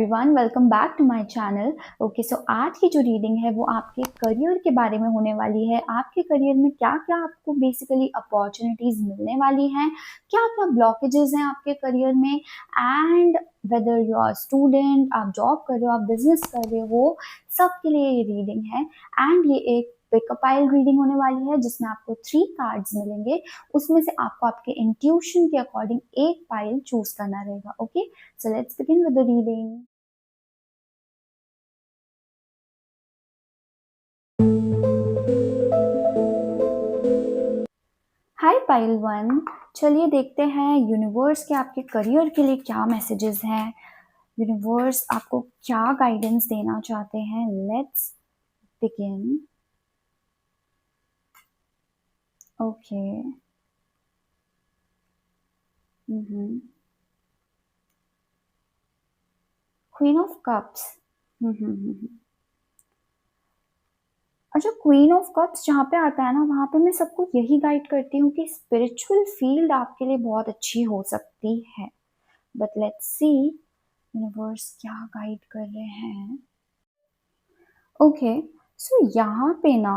Everyone, welcome back to my channel. Okay, so आज की जो रीडिंग है वो आपके करियर के बारे में होने वाली है। आपके करियर में क्या क्या आपको बेसिकली अपॉर्चुनिटीज मिलने वाली हैं, क्या क्या ब्लॉकेजेस हैं आपके करियर में, and whether you are student, आप जॉब कर रहे हो, आप बिजनेस कर रहे हो, सबके लिए ये रीडिंग है। एंड ये एक पिकअप पाइल रीडिंग होने वाली है जिसमें आपको 3 कार्ड्स मिलेंगे। उसमें से आपको आपके इंट्यूशन के अकॉर्डिंग एक पाइल चूज करना रहेगा। Okay, so let's begin with the reading. Hi pile one, चलिए देखते हैं यूनिवर्स के आपके करियर के लिए क्या मैसेजेस हैं। यूनिवर्स आपको क्या गाइडेंस देना चाहते हैं। Let's begin. Okay, queen of cups. अच्छा, क्वीन ऑफ कप्स जहाँ पे आता है ना, वहाँ पे मैं सबको यही गाइड करती हूँ कि स्पिरिचुअल फील्ड आपके लिए बहुत अच्छी हो सकती है। बट लेट्स सी यूनिवर्स क्या गाइड कर रहे हैं। ओके, सो यहाँ पे ना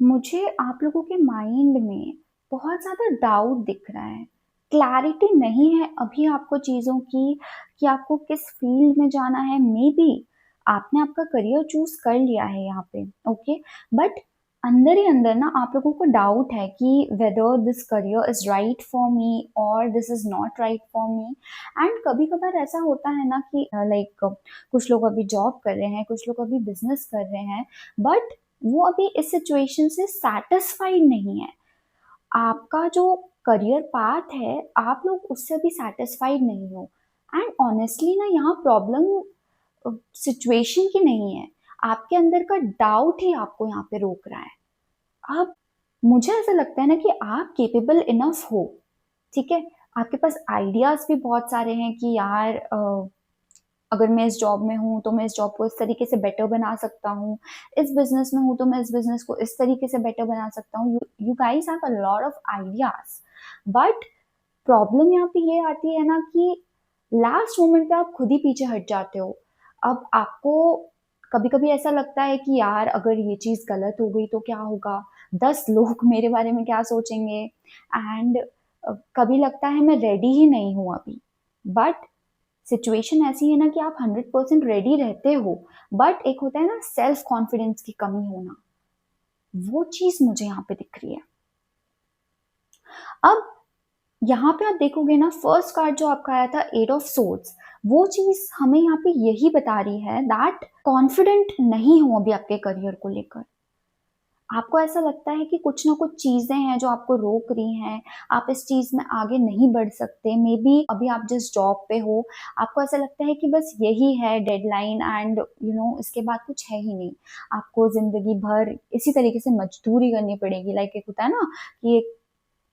मुझे आप लोगों के माइंड में बहुत ज़्यादा डाउट दिख रहा है। क्लैरिटी नहीं है अभी आपको चीज़ों की कि आपको किस फील्ड में जाना है। मे बी आपने आपका करियर चूज कर लिया है यहाँ पे, ओके, बट अंदर ही अंदर ना आप लोगों को डाउट है कि whether this career is right for me और this is not right for me. And कभी कभार ऐसा होता है ना कि लाइक कुछ लोग अभी जॉब कर रहे हैं, कुछ लोग अभी बिजनेस कर रहे हैं, बट वो अभी इस सिचुएशन से सेटिस्फाइड नहीं है। आपका जो करियर पाथ है, आप लोग उससे भी सेटिस्फाइड नहीं हो। एंड ऑनेस्टली ना यहाँ प्रॉब्लम सिचुएशन की नहीं है, आपके अंदर का डाउट ही आपको यहाँ पे रोक रहा है। अब मुझे ऐसा लगता है ना कि आप केपेबल इनफ हो, ठीक है। आपके पास आइडियाज भी बहुत सारे हैं कि यार अगर मैं इस जॉब में हूँ तो मैं इस जॉब को इस तरीके से बेटर बना सकता हूँ, इस बिजनेस में हूँ तो मैं इस बिजनेस को इस तरीके से बेटर बना सकता हूँ। You guys have a lot of ideas, but problem यहाँ पे ये आती है ना कि लास्ट मोमेंट पे आप खुद ही पीछे हट जाते हो। अब आपको कभी कभी ऐसा लगता है कि यार अगर ये चीज गलत हो गई तो क्या होगा, 10 लोग मेरे बारे में क्या सोचेंगे। एंड कभी लगता है मैं रेडी ही नहीं हूँ अभी। बट सिचुएशन ऐसी है ना कि आप 100% रेडी रहते हो, बट एक होता है ना सेल्फ कॉन्फिडेंस की कमी होना, वो चीज मुझे यहाँ पे दिख रही है। अब यहाँ पे आप देखोगे ना, फर्स्ट कार्ड जो आपका आया था 8 ऑफ सोर्ड्स, वो चीज हमें यहाँ पे यही बता रही है दैट कॉन्फिडेंट नहीं हो अभी आपके करियर को लेकर। आपको ऐसा लगता है कि कुछ ना कुछ चीजें हैं जो आपको रोक रही हैं, आप इस चीज में आगे नहीं बढ़ सकते। मे बी अभी आप जिस जॉब पे हो, आपको ऐसा लगता है कि बस यही है डेडलाइन एंड इसके बाद कुछ है ही नहीं। आपको जिंदगी भर इसी तरीके से मजदूरी करनी पड़ेगी। लाइक एक होता है ना कि एक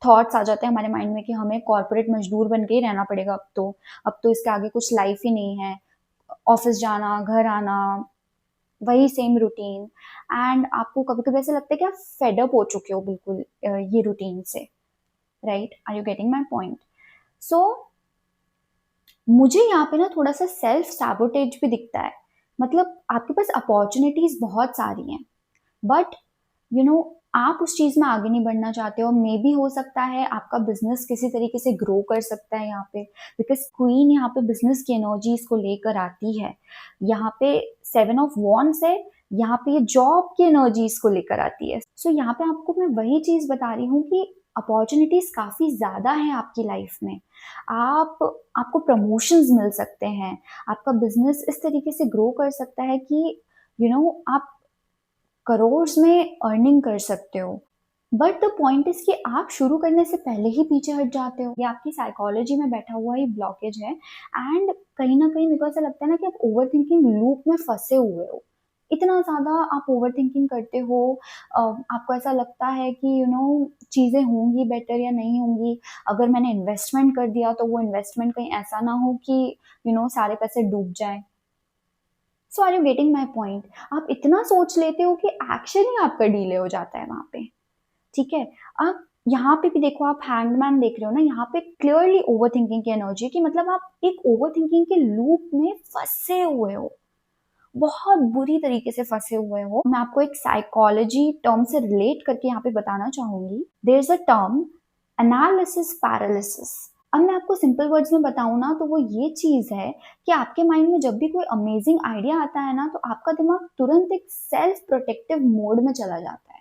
थॉट्स आ जाते हैं हमारे माइंड में कि हमें कॉर्पोरेट मजदूर बन के ही रहना पड़ेगा। अब तो इसके आगे कुछ लाइफ ही नहीं है। ऑफिस जाना, घर आना, वही सेम रूटीन। एंड आपको कभी कभी ऐसा लगता है कि आप फेडअप हो चुके हो बिल्कुल ये रूटीन से। Right, are you getting my point? So मुझे यहाँ पे ना थोड़ा सा सेल्फ सैबोटेज भी दिखता है। मतलब आपके पास अपॉर्चुनिटीज बहुत सारी हैं, बट आप उस चीज में आगे नहीं बढ़ना चाहते हो। मे बी हो सकता है आपका बिजनेस किसी तरीके से ग्रो कर सकता है यहाँ पे, बिकॉज क्वीन यहाँ पे बिजनेस की एनर्जीज को लेकर आती है। यहाँ पे 7 ऑफ वॉन्ड्स है, यहाँ पे ये जॉब की एनर्जीज को लेकर आती है। सो यहाँ पे आपको मैं वही चीज बता रही हूँ कि अपॉर्चुनिटीज काफी ज्यादा है आपकी लाइफ में। आपको प्रमोशंस मिल सकते हैं, आपका बिजनेस इस तरीके से ग्रो कर सकता है कि आप करोड़ में अर्निंग कर सकते हो। बट द पॉइंट इज कि आप शुरू करने से पहले ही पीछे हट जाते हो। ये आपकी साइकोलॉजी में बैठा हुआ ही ब्लॉकेज है। एंड कहीं ना कहीं मेरे को ऐसा लगता है ना कि आप ओवर थिंकिंग लूप में फंसे हुए हो। इतना ज्यादा आप ओवर थिंकिंग करते हो। आपको ऐसा लगता है कि चीजें होंगी बेटर या नहीं होंगी। अगर मैंने इन्वेस्टमेंट कर दिया तो वो इन्वेस्टमेंट कहीं ऐसा ना हो कि सारे पैसे डूब जाए। So are you getting my point? आप इतना सोच लेते हो कि एक्शन ही आपका डीले हो जाता है वहां पे। ठीक है, अब यहाँ पे भी देखो, आप हैंगमैन देख रहे हो ना, यहाँ पे क्लियरली ओवर थिंकिंग की एनर्जी, कि मतलब आप एक ओवर थिंकिंग के लूप में फंसे हुए हो, बहुत बुरी तरीके से फंसे हुए हो। मैं आपको एक साइकोलॉजी टर्म से रिलेट करके यहाँ पे बताना चाहूंगी। There is a term, analysis paralysis. अब मैं आपको सिंपल वर्ड्स में बताऊं ना, तो वो ये चीज है कि आपके माइंड में जब भी कोई अमेजिंग आइडिया आता है ना, तो आपका दिमाग तुरंत एक सेल्फ प्रोटेक्टिव मोड में चला जाता है।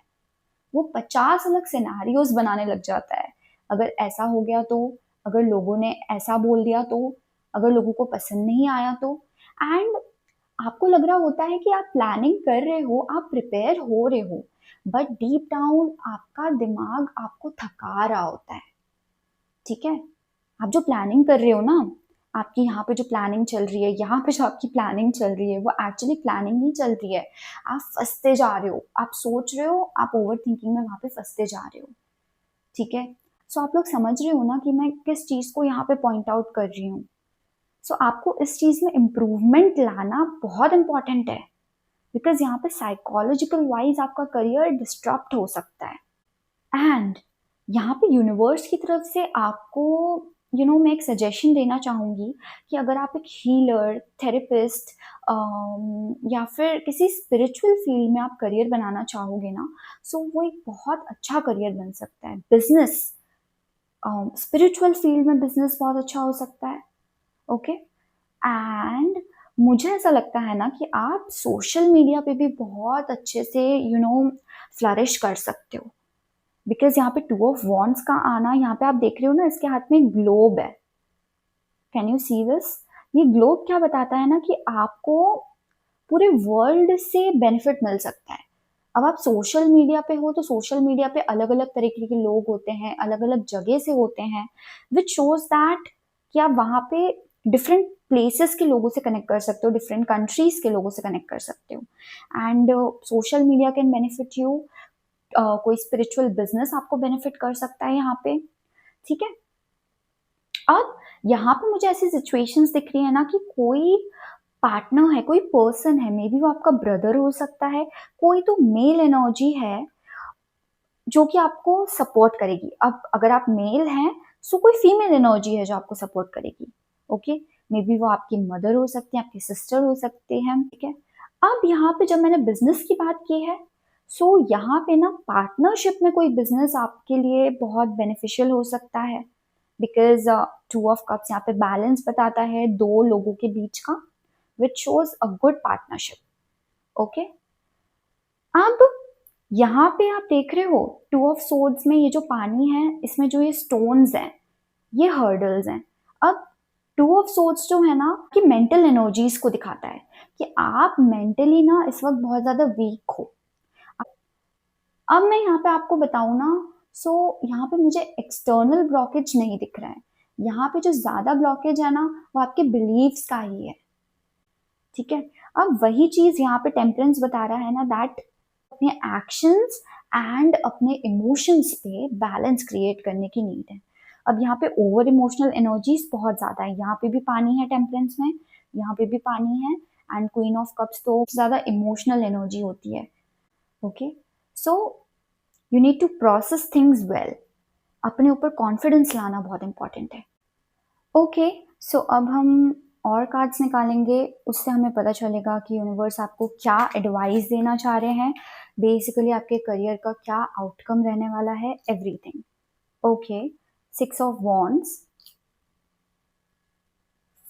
वो 50 अलग सिनेरियोज बनाने लग जाता है। अगर ऐसा हो गया तो, अगर लोगों ने ऐसा बोल दिया तो, अगर लोगों को पसंद नहीं आया तो। एंड आपको लग रहा होता है कि आप प्लानिंग कर रहे हो, आप प्रिपेयर हो रहे हो, बट डीप डाउन आपका दिमाग आपको थका रहा होता है। ठीक है, आप जो प्लानिंग कर रहे हो ना, आपकी यहाँ पे जो प्लानिंग चल रही है, यहाँ पे जो आपकी प्लानिंग चल रही है, वो एक्चुअली प्लानिंग नहीं चल रही है। आप फंसते जा रहे हो, आप सोच रहे हो, आप ओवर थिंकिंग में वहां पे फंसते जा रहे हो। ठीक है, सो आप लोग समझ रहे हो ना कि मैं किस चीज को यहाँ पे पॉइंट आउट कर रही हूँ। सो आपको इस चीज में इम्प्रूवमेंट लाना बहुत इंपॉर्टेंट है, बिकॉज यहाँ पे साइकोलॉजिकल वाइज आपका करियर डिस्टर्ब हो सकता है। एंड यहाँ पे यूनिवर्स की तरफ से आपको मैं एक सजेशन देना चाहूँगी कि अगर आप एक हीलर, थेरेपिस्ट या फिर किसी स्पिरिचुअल फील्ड में आप करियर बनाना चाहोगे ना, सो वो एक बहुत अच्छा करियर बन सकता है। बिजनेस, स्पिरिचुअल फील्ड में बिजनेस बहुत अच्छा हो सकता है। ओके, एंड मुझे ऐसा लगता है ना कि आप सोशल मीडिया पे भी बहुत अच्छे से फ्लरिश कर सकते हो, बिकॉज यहाँ पे 2 ऑफ वॉन्ड्स का आना, यहाँ पे आप देख रहे हो ना, इसके हाथ में ग्लोब है। Can you see this? ये ग्लोब क्या बताता है ना कि आपको पूरे वर्ल्ड से बेनिफिट मिल सकता है। अब आप सोशल मीडिया पे हो, तो सोशल मीडिया पे अलग अलग तरीके के लोग होते हैं, अलग अलग जगह से होते हैं, विच शोज दैट कि आप वहाँ पे डिफरेंट प्लेसेस के लोगों से कनेक्ट कर सकते हो, डिफरेंट कंट्रीज के लोगों से कनेक्ट कर सकते हो। And social media can benefit you, कोई स्पिरिचुअल बिजनेस आपको बेनिफिट कर सकता है यहाँ पे। ठीक है, अब यहाँ पे मुझे ऐसी सिचुएशंस दिख रही है ना कि कोई पार्टनर है, कोई पर्सन है, मे बी वो आपका ब्रदर हो सकता है, कोई तो मेल एनर्जी है जो कि आपको सपोर्ट करेगी। अब अगर आप मेल हैं, सो कोई फीमेल एनर्जी है जो आपको सपोर्ट करेगी। ओके, मे बी वो आपकी मदर हो सकती है, आपकी सिस्टर हो सकते हैं। ठीक है, अब यहाँ पे जब मैंने बिजनेस की बात की है, सो यहाँ पे ना पार्टनरशिप में कोई बिजनेस आपके लिए बहुत बेनिफिशियल हो सकता है, बिकॉज 2 ऑफ कप्स यहाँ पे बैलेंस बताता है 2 लोगों के बीच का, which shows a good partnership. Okay, अब यहाँ पे आप देख रहे हो 2 ऑफ सोर्ड्स में ये जो पानी है, इसमें जो ये स्टोन्स हैं, ये हर्डल्स हैं। अब 2 ऑफ सोर्ड्स जो है ना, कि मेंटल एनर्जीज को दिखाता है कि आप मेंटली ना इस वक्त बहुत ज्यादा वीक हो। अब मैं यहाँ पे आपको बताऊं ना, सो यहाँ पे मुझे एक्सटर्नल ब्लॉकेज नहीं दिख रहा है। यहाँ पे जो ज्यादा ब्लॉकेज है ना, वो आपके बिलीव्स का ही है। ठीक है, अब वही चीज यहाँ पे टेम्परेंस बता रहा है ना, दैट अपने एक्शंस एंड अपने इमोशंस पे बैलेंस क्रिएट करने की नीड है। अब यहाँ पे ओवर इमोशनल एनर्जीज बहुत ज्यादा है, यहाँ पे भी पानी है टेम्परेंस में, यहाँ पे भी पानी है, एंड क्वीन ऑफ कप्स तो ज्यादा इमोशनल एनर्जी होती है। Okay, so you need to process things well. अपने ऊपर कॉन्फिडेंस लाना बहुत इंपॉर्टेंट है। ओके, सो अब हम और कार्ड्स निकालेंगे, उससे हमें पता चलेगा कि यूनिवर्स आपको क्या एडवाइस देना चाह रहे हैं, बेसिकली आपके करियर का क्या आउटकम रहने वाला है, everything. Okay, 6 of wands,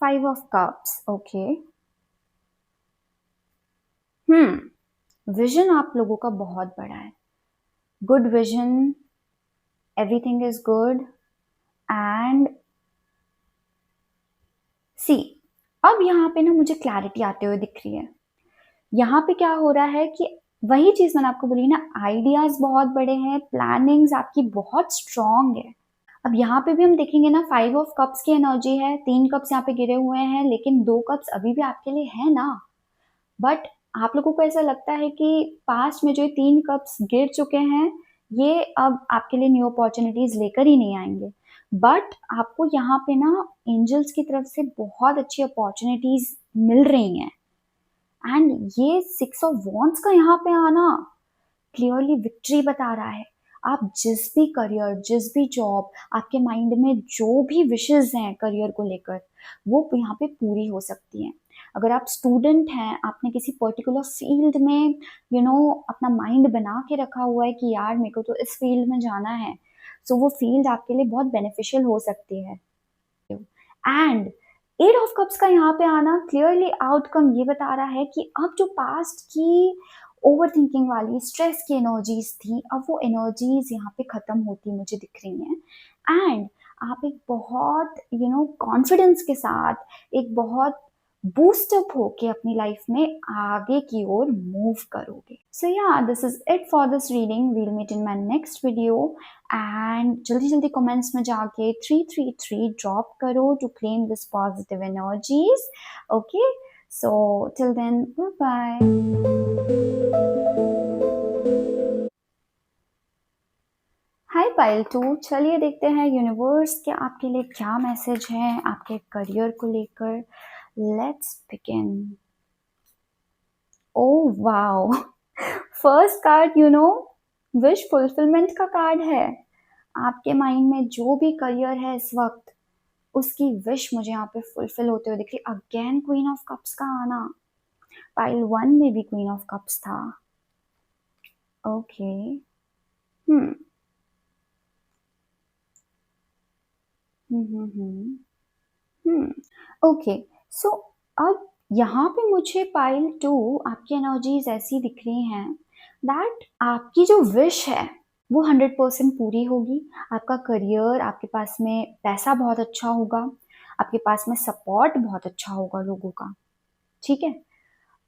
5 of cups. Okay, vision आप लोगों का बहुत बड़ा है, good vision, everything is good. And see, अब यहाँ पे ना मुझे क्लैरिटी आते हुए दिख रही है। यहाँ पे क्या हो रहा है कि वही चीज मैंने आपको बोली ना, आइडियाज बहुत बड़े हैं, प्लानिंग्स आपकी बहुत स्ट्रांग है। अब यहाँ पे भी हम देखेंगे ना, 5 ऑफ कप्स की एनर्जी है, 3 कप्स यहाँ पे गिरे हुए हैं, लेकिन 2 कप्स अभी भी आपके लिए है ना। बट आप लोगों को ऐसा लगता है कि पास्ट में जो 3 कप्स गिर चुके हैं, ये अब आपके लिए न्यू अपॉर्चुनिटीज लेकर ही नहीं आएंगे। बट आपको यहाँ पे ना एंजल्स की तरफ से बहुत अच्छी अपॉर्चुनिटीज मिल रही हैं। एंड ये 6 ऑफ वॉन्ड्स का यहाँ पे आना क्लियरली विक्ट्री बता रहा है। आप जिस भी करियर, जिस भी जॉब, आपके माइंड में जो भी विशेस हैं करियर को लेकर, वो यहाँ पे पूरी हो सकती हैं। अगर आप स्टूडेंट हैं, आपने किसी पर्टिकुलर फील्ड में अपना माइंड बना के रखा हुआ है कि यार मेरे को तो इस फील्ड में जाना है, सो वो फील्ड आपके लिए बहुत बेनिफिशियल हो सकती है। एंड एट ऑफ कप्स का यहाँ पे आना क्लियरली आउटकम ये बता रहा है कि अब जो पास्ट की ओवर थिंकिंग वाली स्ट्रेस की एनर्जीज थी, अब वो एनर्जीज यहाँ पे खत्म होती मुझे दिख रही हैं। एंड आप एक बहुत कॉन्फिडेंस के साथ, एक बहुत बूस्टअप होके अपनी लाइफ में आगे की ओर मूव करोगे। So yeah this is it for this reading. We'll meet in my next video. And जल्दी जल्दी कमेंट्स में जाके 333 ड्रॉप करो to claim this positive energies. Okay, so till then bye. Hi pile 2, चलिए देखते हैं यूनिवर्स के आपके लिए क्या मैसेज है आपके करियर को लेकर। Let's begin. Oh wow, first card wish fulfilment का कार्ड है। आपके माइंड में जो भी करियर है इस वक्त, उसकी विश मुझे यहाँ पे फुलफिल होते हुए दिख रही। अगेन क्वीन ऑफ कप्स का आना। पाइल 1 में भी क्वीन ऑफ कप्स था। ओके, ओके, सो अब यहाँ पे मुझे पाइल 2 आपकी एनर्जीज ऐसी दिख रही हैं दैट आपकी जो विश है वो 100% पूरी होगी। आपका करियर, आपके पास में पैसा बहुत अच्छा होगा, आपके पास में सपोर्ट बहुत अच्छा होगा लोगों का, ठीक है।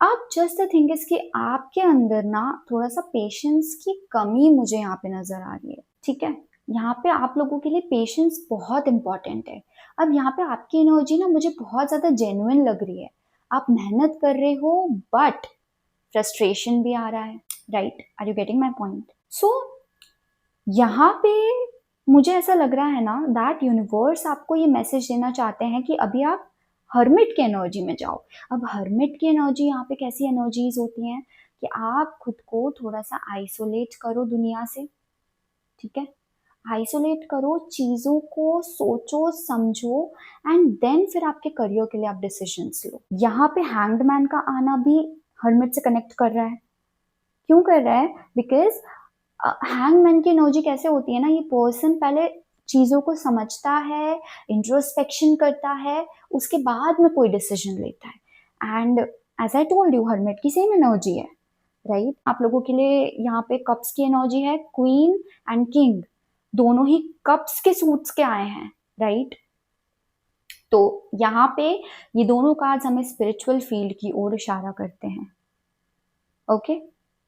अब जस्ट द थिंग इज कि आपके अंदर ना थोड़ा सा पेशेंस की कमी मुझे यहाँ पे नजर आ रही है, ठीक है। यहाँ पे आप लोगों के लिए पेशेंस बहुत इंपॉर्टेंट है। अब यहाँ पे आपकी एनर्जी ना मुझे बहुत ज्यादा जेन्युइन लग रही है। आप मेहनत कर रहे हो बट फ्रस्ट्रेशन भी आ रहा है, right? Are you getting my point? So यहाँ पे मुझे ऐसा लग रहा है ना दैट यूनिवर्स आपको ये मैसेज देना चाहते हैं कि अभी आप हर्मिट की एनर्जी में जाओ। अब हर्मिट की एनर्जी यहाँ पे कैसी एनर्जीज होती हैं कि आप खुद को थोड़ा सा आइसोलेट करो दुनिया से, ठीक है। आइसोलेट करो, चीजों को सोचो समझो एंड देन फिर आपके करियर के लिए आप डिसीजंस लो। यहाँ पे हैंग्ड मैन का आना भी हर्मिट से कनेक्ट कर रहा है। क्यों कर रहा है? बिकॉज हैंगमैन की एनर्जी कैसे होती है ना, ये पर्सन पहले चीजों को समझता है, इंट्रोस्पेक्शन करता है, उसके बाद में कोई डिसीजन लेता है। And as I told you, hermit की सेम एनर्जी है, राइट? आप लोगों के लिए यहाँ पे कप्स की एनर्जी है, क्वीन एंड किंग दोनों ही कप्स के सूट्स के आए हैं, राइट? तो यहाँ पे ये दोनों कार्ड्स हमें स्पिरिचुअल फील्ड की ओर इशारा करते हैं, ओके।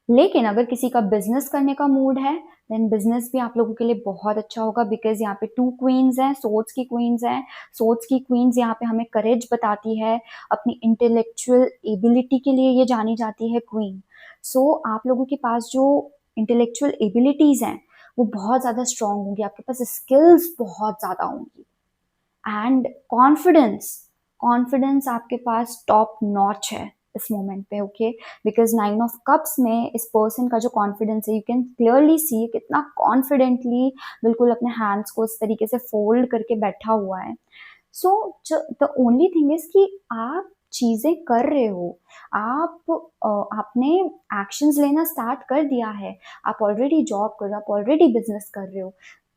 लेकिन अगर किसी का बिजनेस करने का मूड है देन बिजनेस भी आप लोगों के लिए बहुत अच्छा होगा, बिकॉज यहाँ पे 2 क्वींस हैं, सोर्ड्स की क्वींस हैं। सोर्ड्स की क्वींस यहाँ पे हमें करेज बताती है, अपनी इंटेलेक्चुअल एबिलिटी के लिए ये जानी जाती है क्वीन। सो आप लोगों के पास जो इंटेलेक्चुअल एबिलिटीज हैं वो बहुत ज़्यादा स्ट्रांग होंगी, आपके पास स्किल्स बहुत ज़्यादा होंगी एंड कॉन्फिडेंस, कॉन्फिडेंस आपके पास टॉप नॉच है इस मोमेंट पे, ओके। बिकॉज 9 ऑफ कप्स में इस पर्सन का जो कॉन्फिडेंस है, यू कैन क्लियरली सी कितना कॉन्फिडेंटली बिल्कुल अपने हैंड्स को इस तरीके से फोल्ड करके बैठा हुआ है। So the only thing is कि आप चीजें कर रहे हो, आपने एक्शंस लेना स्टार्ट कर दिया है, आप ऑलरेडी जॉब कर रहे हो, आप ऑलरेडी बिजनेस कर रहे हो।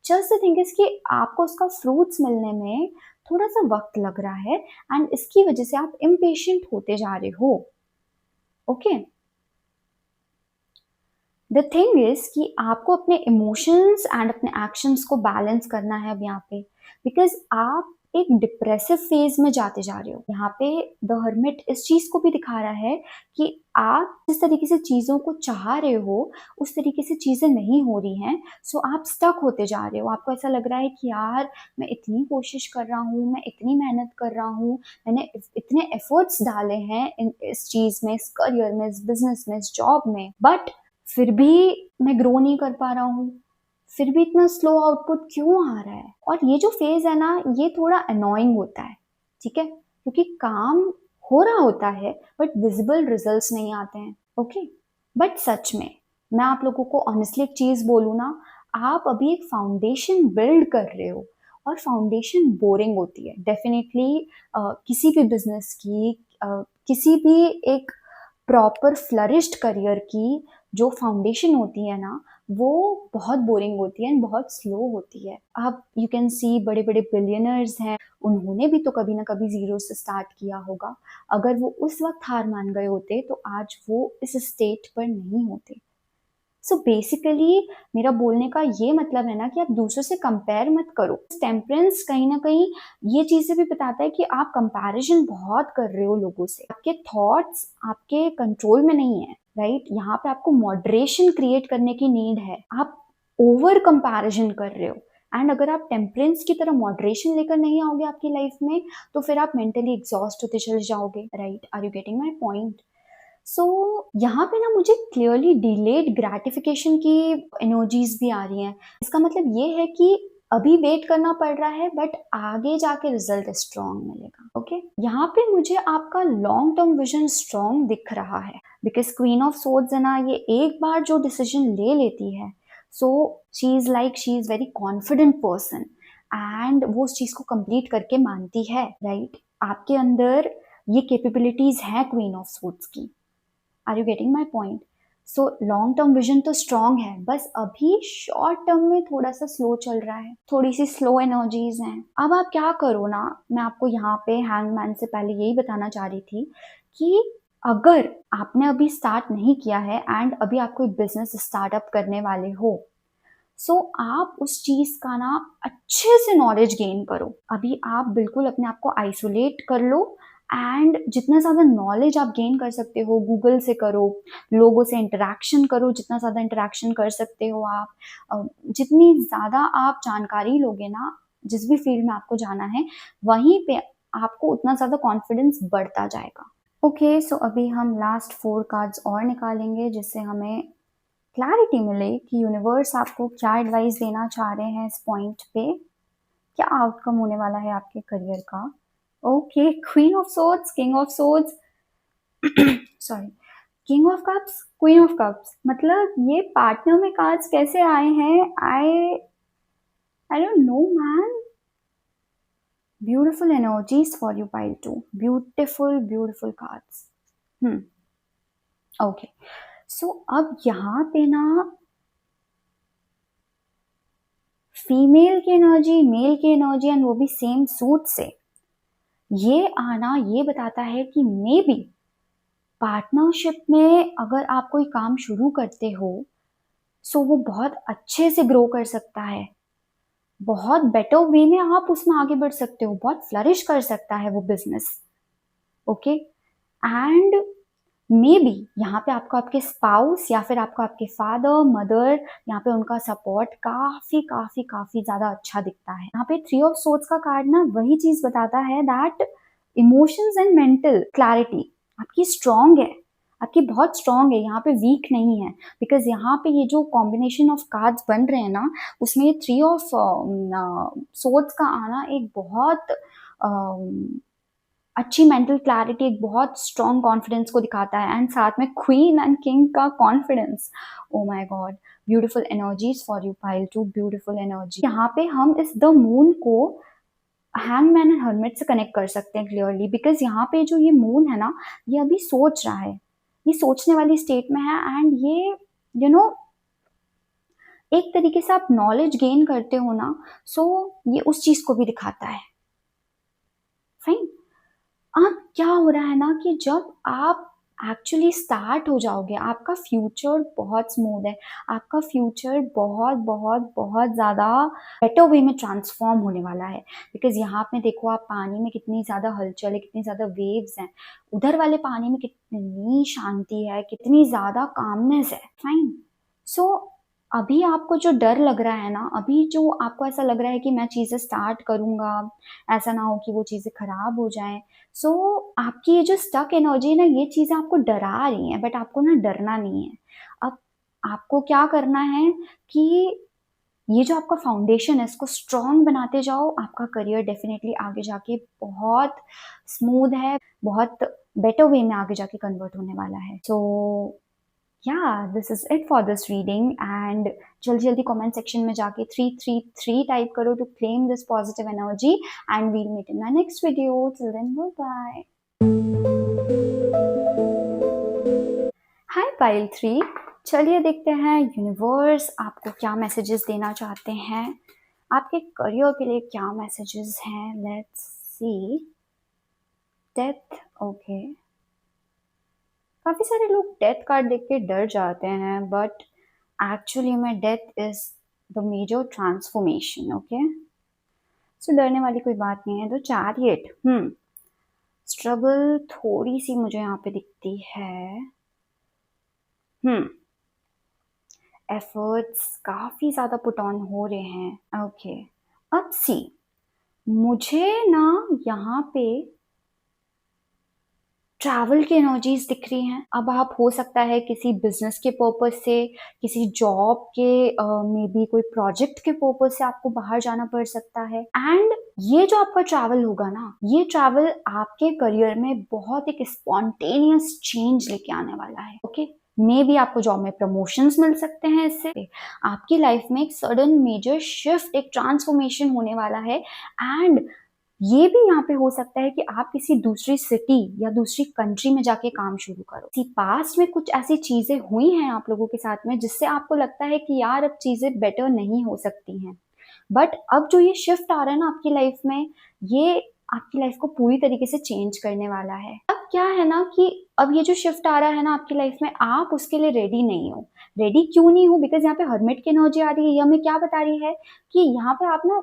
जस्ट द थिंग इज कि आपको उसका फ्रूट्स मिलने में थोड़ा सा वक्त लग रहा है एंड इसकी वजह से आप इम्पेशेंट होते जा रहे हो, ओके। द थिंग इज कि आपको अपने इमोशंस एंड अपने एक्शंस को बैलेंस करना है अब यहाँ पे, बिकॉज आप एक डिप्रेसिव फेज में जाते जा रहे हो। यहाँ पे द हर्मिट इस चीज को भी दिखा रहा है कि आप जिस तरीके से चीजों को चाह रहे हो उस तरीके से चीजें नहीं हो रही हैं, सो आप स्टक होते जा रहे हो। आपको ऐसा लग रहा है कि यार मैं इतनी कोशिश कर रहा हूँ, मैं इतनी मेहनत कर रहा हूँ, मैंने इतने एफर्ट्स डाले हैं इस चीज में, इस करियर में, इस बिजनेस में, इस जॉब में, बट फिर भी मैं ग्रो नहीं कर पा रहा हूँ, फिर भी इतना स्लो आउटपुट क्यों आ रहा है। और ये जो फेज है ना ये थोड़ा अनोइंग होता है, ठीक है, क्योंकि काम हो रहा होता है बट विजिबल रिजल्ट्स नहीं आते हैं, ओके। बट सच में मैं आप लोगों को ऑनेस्टली एक चीज बोलूँ ना, आप अभी एक फाउंडेशन बिल्ड कर रहे हो, और फाउंडेशन बोरिंग होती है डेफिनेटली। किसी भी बिजनेस की, किसी भी एक प्रॉपर फ्लरिश्ड करियर की जो फाउंडेशन होती है ना, वो बहुत बोरिंग होती है एंड बहुत स्लो होती है। आप यू कैन सी बड़े बड़े बिलियनर्स हैं, उन्होंने भी तो कभी ना कभी जीरो से स्टार्ट किया होगा। अगर वो उस वक्त हार मान गए होते तो आज वो इस स्टेट पर नहीं होते। सो बेसिकली मेरा बोलने का ये मतलब है ना कि आप दूसरों से कंपेयर मत करो। टेम्परेंस कहीं ना कहीं ये चीजें भी बताता है कि आप कंपैरिजन बहुत कर रहे हो लोगों से। आपके थॉट्स आपके कंट्रोल में नहीं है, राइट? यहाँ पे आपको मॉडरेशन क्रिएट करने की नीड है। आप ओवर कंपैरिजन कर रहे हो, एंड अगर आप टेम्परेंस की तरह मॉडरेशन लेकर नहीं आओगे आपकी लाइफ में, तो फिर आप मेंटली एग्जॉस्ट होते चले जाओगे, right? Are you getting my point? So यहाँ पे ना मुझे क्लियरली डिलेड ग्रेटिफिकेशन की एनर्जीज भी आ रही हैं। इसका मतलब ये है कि अभी वेट करना पड़ रहा है, बट आगे जाके रिजल्ट स्ट्रॉन्ग मिलेगा। ओके, यहाँ पे मुझे आपका लॉन्ग टर्म विजन स्ट्रॉन्ग दिख रहा है, बिकॉज क्वीन ऑफ सोर्ड्स है ना, ये एक बार जो डिसीजन ले लेती है, so she is very confident person, and वो उस चीज को कंप्लीट करके मानती है, राइट? आपके अंदर ये कैपेबिलिटीज हैं क्वीन ऑफ सोर्ड्स की। Are you getting my point? So long term vision तो स्ट्रांग है, बस अभी शॉर्ट टर्म में थोड़ा सा स्लो चल रहा है, थोड़ी सी स्लो एनर्जीज हैं। अब आप क्या करो ना, मैं आपको यहाँ पे हैंगमैन से पहले यही बताना चाह रही थी कि अगर आपने अभी स्टार्ट नहीं किया है एंड अभी आप कोई बिजनेस स्टार्टअप करने वाले हो, सो आप उस चीज का ना अच्छे से नॉलेज गेन करो। अभी आप बिल्कुल अपने आप को आइसोलेट कर लो, एंड जितना ज़्यादा नॉलेज आप गेन कर सकते हो गूगल से करो, लोगों से इंटरेक्शन करो, जितना ज़्यादा इंटरेक्शन कर सकते हो आप, जितनी ज़्यादा आप जानकारी लोगे ना, जिस भी फील्ड में आपको जाना है, वहीं पे आपको उतना ज़्यादा कॉन्फिडेंस बढ़ता जाएगा। ओके, सो अभी हम लास्ट 4 कार्ड्स और निकालेंगे, जिससे हमें क्लैरिटी मिले कि यूनिवर्स आपको क्या एडवाइस देना चाह रहे हैं इस पॉइंट पे, क्या आउटकम होने वाला है आपके करियर का। Okay, queen of swords, king of swords, sorry, king of cups, queen of cups, मतलब ये पार्टनर में कार्ड्स कैसे आए हैं? I don't know man. Beautiful energies for you pile two, beautiful beautiful cards. Okay, so अब यहाँ पे ना फीमेल की एनर्जी, मेल की एनर्जी, एंड वो भी सेम सूट से ये आना ये बताता है कि मे बी पार्टनरशिप में अगर आप कोई काम शुरू करते हो, सो वो बहुत अच्छे से ग्रो कर सकता है, बहुत बेटर वे में आप उसमें आगे बढ़ सकते हो, बहुत फ्लरिश कर सकता है वो business. Okay, and may be यहाँ पे आपको आपके स्पाउस या फिर आपको आपके फादर मदर, यहाँ पे उनका सपोर्ट काफी काफी काफी ज्यादा अच्छा दिखता है। यहाँ पे 3 ऑफ सोर्ड्स का कार्ड ना वही चीज बताता है that emotions and mental clarity आपकी स्ट्रांग है, आपकी बहुत स्ट्रांग है, यहाँ पे वीक नहीं है। बिकॉज यहाँ पे ये जो कॉम्बिनेशन ऑफ कार्ड्स बन रहे हैं ना, उसमें ये 3 ऑफ सोर्ड्स का आना एक बहुत अच्छी मेंटल क्लैरिटी, एक बहुत स्ट्रॉन्ग कॉन्फिडेंस को दिखाता है, एंड साथ में क्वीन एंड किंग का confidence. Oh my god, beautiful energies for you pile two, beautiful energy. यहाँ पे हम इस द मून को हैंगमैन एंड हर्मिट से कनेक्ट कर सकते हैं क्लियरली, बिकॉज यहाँ पे जो ये मून है ना, ये अभी सोच रहा है, ये सोचने वाली स्टेट में है, एंड ये यू नो एक तरीके से आप नॉलेज गेन करते हो ना, सो ये उस चीज को भी दिखाता है। फाइन, अब क्या हो रहा है ना कि जब आप एक्चुअली स्टार्ट हो जाओगे, आपका फ्यूचर बहुत स्मूथ है, आपका फ्यूचर बहुत बहुत बहुत ज़्यादा बेटर वे में ट्रांसफॉर्म होने वाला है। बिकॉज यहाँ पे देखो आप, पानी में कितनी ज़्यादा हलचल है, कितनी ज़्यादा वेव्स हैं, उधर वाले पानी में कितनी शांति है, कितनी ज़्यादा कामनेस है। फाइन, सो अभी आपको जो डर लग रहा है ना, अभी जो आपको ऐसा लग रहा है कि मैं चीज़ें स्टार्ट करूँगा, ऐसा ना हो कि वो चीज़ें खराब हो जाएं, सो आपकी ये जो स्टक एनर्जी है ना, ये चीज़ें आपको डरा रही हैं, बट आपको ना डरना नहीं है। अब आपको क्या करना है कि ये जो आपका फाउंडेशन है, इसको स्ट्रॉन्ग बनाते जाओ। आपका करियर डेफिनेटली आगे जाके बहुत स्मूथ है, बहुत बेटर वे में आगे जाके कन्वर्ट होने वाला है। So this is it for this reading and जल्दी जल्दी कमेंट सेक्शन में जाके 333 टाइप करो to claim this positive energy and we'll meet in my next video. Till then bye. Hi pile 3, चलिए देखते हैं यूनिवर्स आपको क्या मैसेजेस देना चाहते हैं, आपके करियर के लिए क्या मैसेजेस हैं। Let's see. Death, okay. काफी सारे लोग डेथ कार्ड देख के डर जाते हैं, बट एक्चुअली में death is the major transformation. Okay, so डरने वाली कोई बात नहीं है। तो चैरियट, स्ट्रगल थोड़ी सी मुझे यहाँ पे दिखती है। एफर्ट्स काफी ज्यादा पुट ऑन हो रहे हैं। ओके, अब सी, मुझे ना यहाँ पे ट्रैवल की एनर्जीज दिख रही हैं। अब आप हो सकता है किसी बिजनेस के पर्पज से, किसी जॉब के मे बी कोई प्रोजेक्ट के पर्पज से आपको बाहर जाना पड़ सकता है। एंड ये जो आपका ट्रैवल होगा ना, ये ट्रैवल आपके करियर में बहुत एक स्पॉन्टेनियस चेंज लेके आने वाला है। ओके, मे बी आपको जॉब में प्रमोशंस मिल सकते हैं। इससे आपकी लाइफ में एक सडन मेजर शिफ्ट, एक ट्रांसफॉर्मेशन होने वाला है। एंड ये भी यहाँ पे हो सकता है कि आप किसी दूसरी सिटी या दूसरी कंट्री में जाके काम शुरू करो। सी, पास्ट में कुछ ऐसी चीजें हुई हैं आप लोगों के साथ में जिससे आपको लगता है कि यार अब चीजें बेटर नहीं हो सकती हैं, बट अब जो ये शिफ्ट आ रहा है ना आपकी लाइफ में, ये आपकी लाइफ को पूरी तरीके से चेंज करने वाला है। अब क्या है ना कि अब ये जो शिफ्ट आ रहा है ना आपकी लाइफ में, आप उसके लिए रेडी नहीं हो। रेडी क्यों नहीं हो? बिकॉज यहाँ पे हर्मिट की एनर्जी आ रही है। ये हमें क्या बता रही है कि यहाँ पे आप ना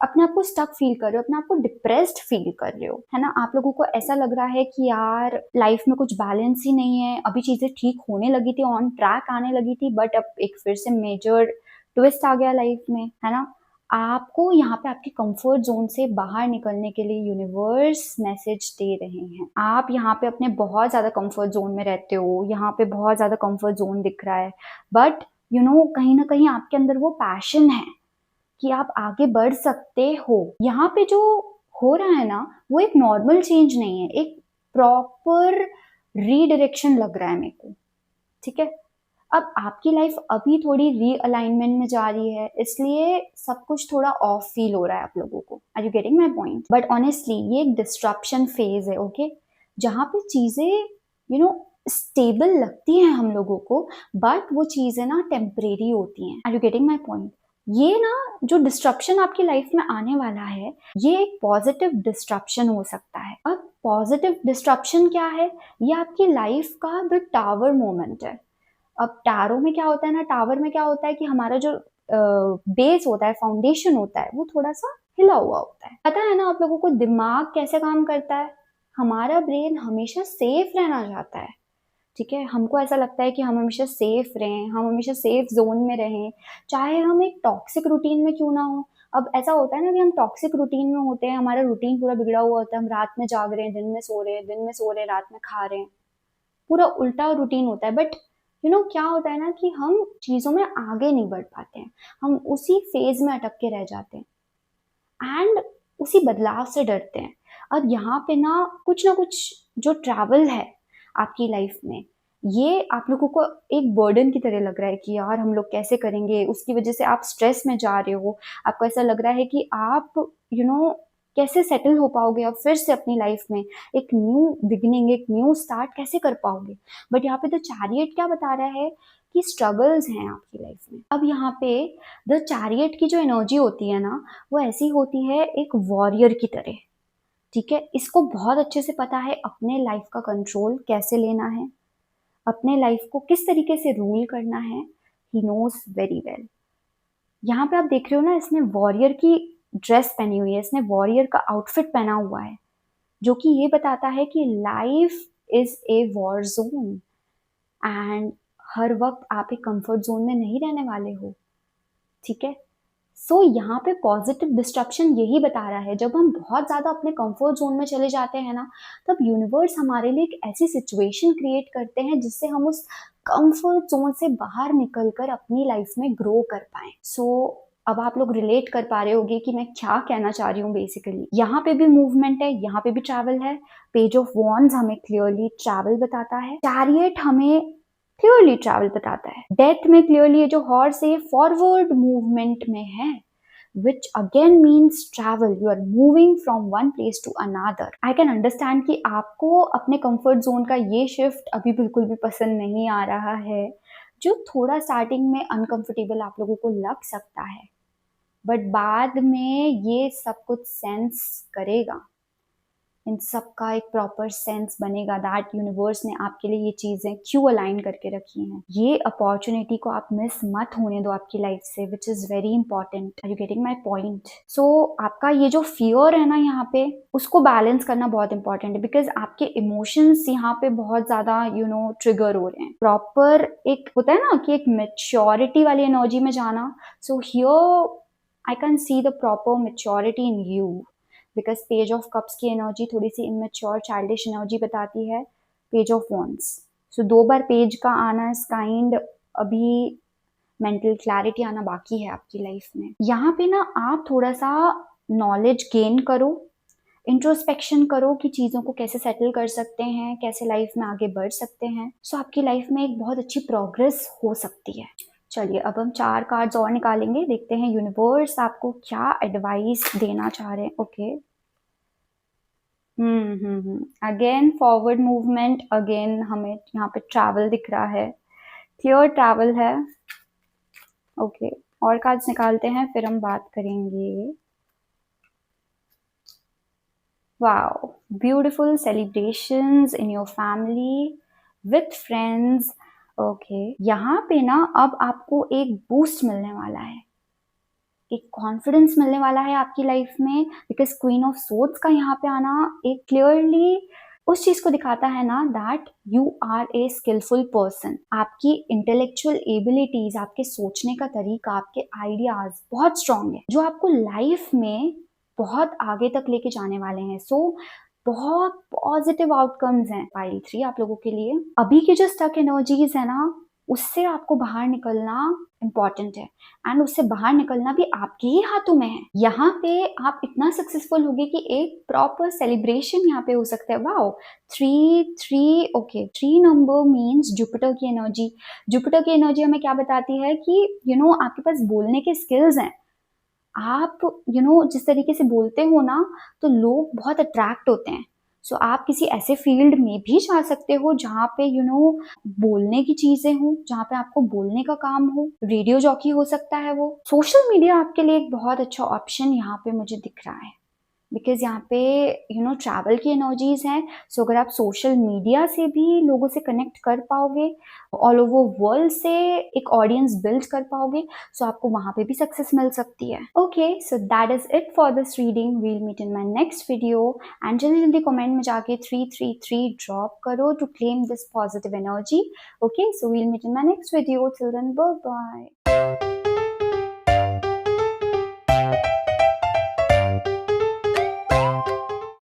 अपने आप को स्टक फील कर रहे हो, अपने आप को डिप्रेस्ड फील कर रहे हो, है ना। आप लोगों को ऐसा लग रहा है कि यार लाइफ में कुछ बैलेंस ही नहीं है। अभी चीजें ठीक होने लगी थी, ऑन ट्रैक आने लगी थी, बट अब एक फिर से मेजर ट्विस्ट आ गया लाइफ में, है ना। आपको यहाँ पे आपके कंफर्ट जोन से बाहर निकलने के लिए यूनिवर्स मैसेज दे रहे हैं। आप यहाँ पे अपने बहुत ज्यादा कंफर्ट जोन में रहते हो, यहाँ पे बहुत ज्यादा कंफर्ट जोन दिख रहा है, बट कहीं ना कहीं आपके अंदर वो पैशन है कि आप आगे बढ़ सकते हो। यहाँ पे जो हो रहा है ना, वो एक नॉर्मल चेंज नहीं है, एक प्रॉपर रीडायरेक्शन लग रहा है मेरे को। ठीक है, अब आपकी लाइफ अभी थोड़ी रीअलाइनमेंट में जा रही है, इसलिए सब कुछ थोड़ा ऑफ फील हो रहा है आप लोगों को। Are you getting my point? But honestly ये एक डिस्ट्रप्शन फेज है। ओके, जहाँ पे चीजें स्टेबल लगती हैं हम लोगों को, बट वो चीजें ना टेम्परेरी होती हैं। Are you getting my point? ये ना जो डिस्ट्रप्शन आपकी लाइफ में आने वाला है, ये एक पॉजिटिव डिस्ट्रप्शन हो सकता है। अब पॉजिटिव डिस्ट्रप्शन क्या है? ये आपकी लाइफ का द टावर मोमेंट है। अब टारो में क्या होता है ना, टावर में क्या होता है कि हमारा जो बेस होता है, फाउंडेशन होता है, वो थोड़ा सा हिला हुआ होता है। पता है ना आप लोगों को दिमाग कैसे काम करता है? हमारा ब्रेन हमेशा सेफ रहना चाहता है। ठीक है, हमको ऐसा लगता है कि हम हमेशा सेफ रहें, हम हमेशा सेफ जोन में रहें, चाहे हम एक टॉक्सिक रूटीन में क्यों ना हो। अब ऐसा होता है ना कि हम टॉक्सिक रूटीन में होते हैं, हमारा रूटीन पूरा बिगड़ा हुआ होता है, हम रात में जाग रहे हैं, दिन में सो रहे हैं, दिन में सो रहे हैं, रात में खा रहे हैं, पूरा उल्टा रूटीन होता है। बट क्या होता है ना कि हम चीजों में आगे नहीं बढ़ पाते हैं, हम उसी फेज में अटक के रह जाते हैं एंड उसी बदलाव से डरते हैं। अब यहाँ पे ना कुछ जो ट्रैवल है आपकी लाइफ में, ये आप लोगों को एक बर्डन की तरह लग रहा है कि यार हम लोग कैसे करेंगे, उसकी वजह से आप स्ट्रेस में जा रहे हो। आपको ऐसा लग रहा है कि आप कैसे सेटल हो पाओगे अब फिर से अपनी लाइफ में, एक न्यू बिगिनिंग, एक न्यू स्टार्ट कैसे कर पाओगे। बट यहाँ पे द चैरियट क्या बता रहा है कि स्ट्रगल्स हैं आपकी लाइफ में। अब यहाँ पे द चैरियट की जो एनर्जी होती है ना, वो ऐसी होती है एक वॉरियर की तरह। ठीक है, इसको बहुत अच्छे से पता है अपने लाइफ का कंट्रोल कैसे लेना है, अपने लाइफ को किस तरीके से रूल करना है। He knows very well. यहाँ पे आप देख रहे हो ना, इसने वॉरियर की ड्रेस पहनी हुई है, इसने वॉरियर का आउटफिट पहना हुआ है, जो कि ये बताता है कि life is a war zone and हर वक्त आप एक कंफर्ट जोन में नहीं रहने वाले हो। ठीक है, सो यहाँ पे पॉजिटिव डिस्ट्रप्शन यही बता रहा है, जब हम बहुत ज़्यादा अपने कंफर्ट जोन में चले जाते हैं ना, तब यूनिवर्स हमारे लिए एक ऐसी सिचुएशन क्रिएट करते हैं जिससे हम उस कंफर्ट जोन से बाहर निकलकर अपनी लाइफ में ग्रो कर पाए। सो अब आप लोग रिलेट कर पा रहे होगे कि मैं क्या कहना चाह रही हूँ। बेसिकली यहाँ पे भी मूवमेंट है, यहाँ पे भी ट्रैवल है। पेज ऑफ वॉन्ड्स हमें क्लियरली ट्रैवल बताता है। चैरियट हमें क्लियरली ट्रैवल बताता है। डेथ में क्लियरली ये जो हॉर्स है फॉरवर्ड मूवमेंट में है, which again means travel. You are moving from one place to another. I can understand कि आपको अपने कंफर्ट जोन का ये शिफ्ट अभी बिल्कुल भी पसंद नहीं आ रहा है, जो थोड़ा स्टार्टिंग में अनकंफर्टेबल आप लोगों को लग सकता है, बट बाद में ये सब कुछ सेंस करेगा, इन सब का एक प्रॉपर सेंस बनेगा दैट यूनिवर्स ने आपके लिए ये चीज़ें क्यों अलाइन करके रखी हैं। ये अपॉर्चुनिटी को आप मिस मत होने दो आपकी लाइफ से, which is very important. Are you getting my point? So आपका ये जो फियर है ना यहाँ पे, उसको बैलेंस करना बहुत इंपॉर्टेंट है, बिकॉज आपके इमोशंस यहाँ पे बहुत ज़्यादा ट्रिगर हो रहे हैं। प्रॉपर एक होता है ना कि एक मेच्योरिटी वाली एनर्जी में जाना। So here I can see the proper maturity in you, because page of cups की एनर्जी थोड़ी सी इमेच्योर चाइल्डिश एनर्जी बताती है। Page of wands, so 2 bar page का आना इज काइंड, अभी मेंटल क्लैरिटी आना बाकी है आपकी लाइफ में। यहाँ पे ना आप थोड़ा सा नॉलेज गेन करो, इंट्रोस्पेक्शन करो कि चीज़ों को कैसे सेटल कर सकते हैं, कैसे लाइफ में आगे बढ़ सकते हैं। सो आपकी लाइफ में एक बहुत अच्छी प्रोग्रेस हो सकती है। चलिए अब हम 4 कार्ड्स और निकालेंगे, देखते हैं यूनिवर्स आपको क्या एडवाइस देना चाह रहे हैं। Okay, again forward movement, again हमें यहाँ पे ट्रैवल दिख रहा है, क्लियर ट्रैवल है। ओके, और कार्ड्स निकालते हैं फिर हम बात करेंगे। Wow, beautiful celebrations in your family with friends. Okay, यहाँ पे ना अब आपको एक बूस्ट मिलने वाला है, एक कॉन्फिडेंस मिलने वाला है आपकी लाइफ में, बिकॉज क्वीन ऑफ सोर्ड्स का यहाँ पे आना एक क्लियरली उस चीज को दिखाता है ना that you are a skilful person. आपकी इंटेलेक्चुअल एबिलिटीज, आपके सोचने का तरीका, आपके आइडियाज बहुत स्ट्रांग है, जो आपको लाइफ में बहुत आगे तक लेके जाने वाले हैं। सो बहुत पॉजिटिव आउटकम्स हैं पाइल 3 आप लोगों के लिए। अभी की जो स्टक एनर्जीज है ना, उससे आपको बाहर निकलना इम्पॉर्टेंट है, एंड उससे बाहर निकलना भी आपके ही हाथों में है। यहाँ पे आप इतना सक्सेसफुल होगे कि एक प्रॉपर सेलिब्रेशन यहाँ पे हो सकता है। Wow, 3 okay, 3 number means Jupiter की एनर्जी। जुपिटर की एनर्जी हमें क्या बताती है कि आपके पास बोलने के स्किल्स हैं। आप जिस तरीके से बोलते हो ना, तो लोग बहुत अट्रैक्ट होते हैं। सो आप किसी ऐसे फील्ड में भी जा सकते हो जहाँ पे बोलने की चीजें हो, जहाँ पे आपको बोलने का काम हो। रेडियो जॉकी हो सकता है वो। सोशल मीडिया आपके लिए एक बहुत अच्छा ऑप्शन यहाँ पे मुझे दिख रहा है, बिकॉज यहाँ पे ट्रैवल की एनर्जीज हैं। सो अगर आप सोशल मीडिया से भी लोगों से कनेक्ट कर पाओगे, ऑल ओवर वर्ल्ड से एक ऑडियंस बिल्ड कर पाओगे, सो आपको वहां पे भी सक्सेस मिल सकती है। Okay, so that is it for this reading. We'll meet in my next video, and जल्दी जल्दी कमेंट में जाके 333 ड्रॉप करो to claim this positive energy. Okay, so we'll meet in my next video. Till then, bye bye.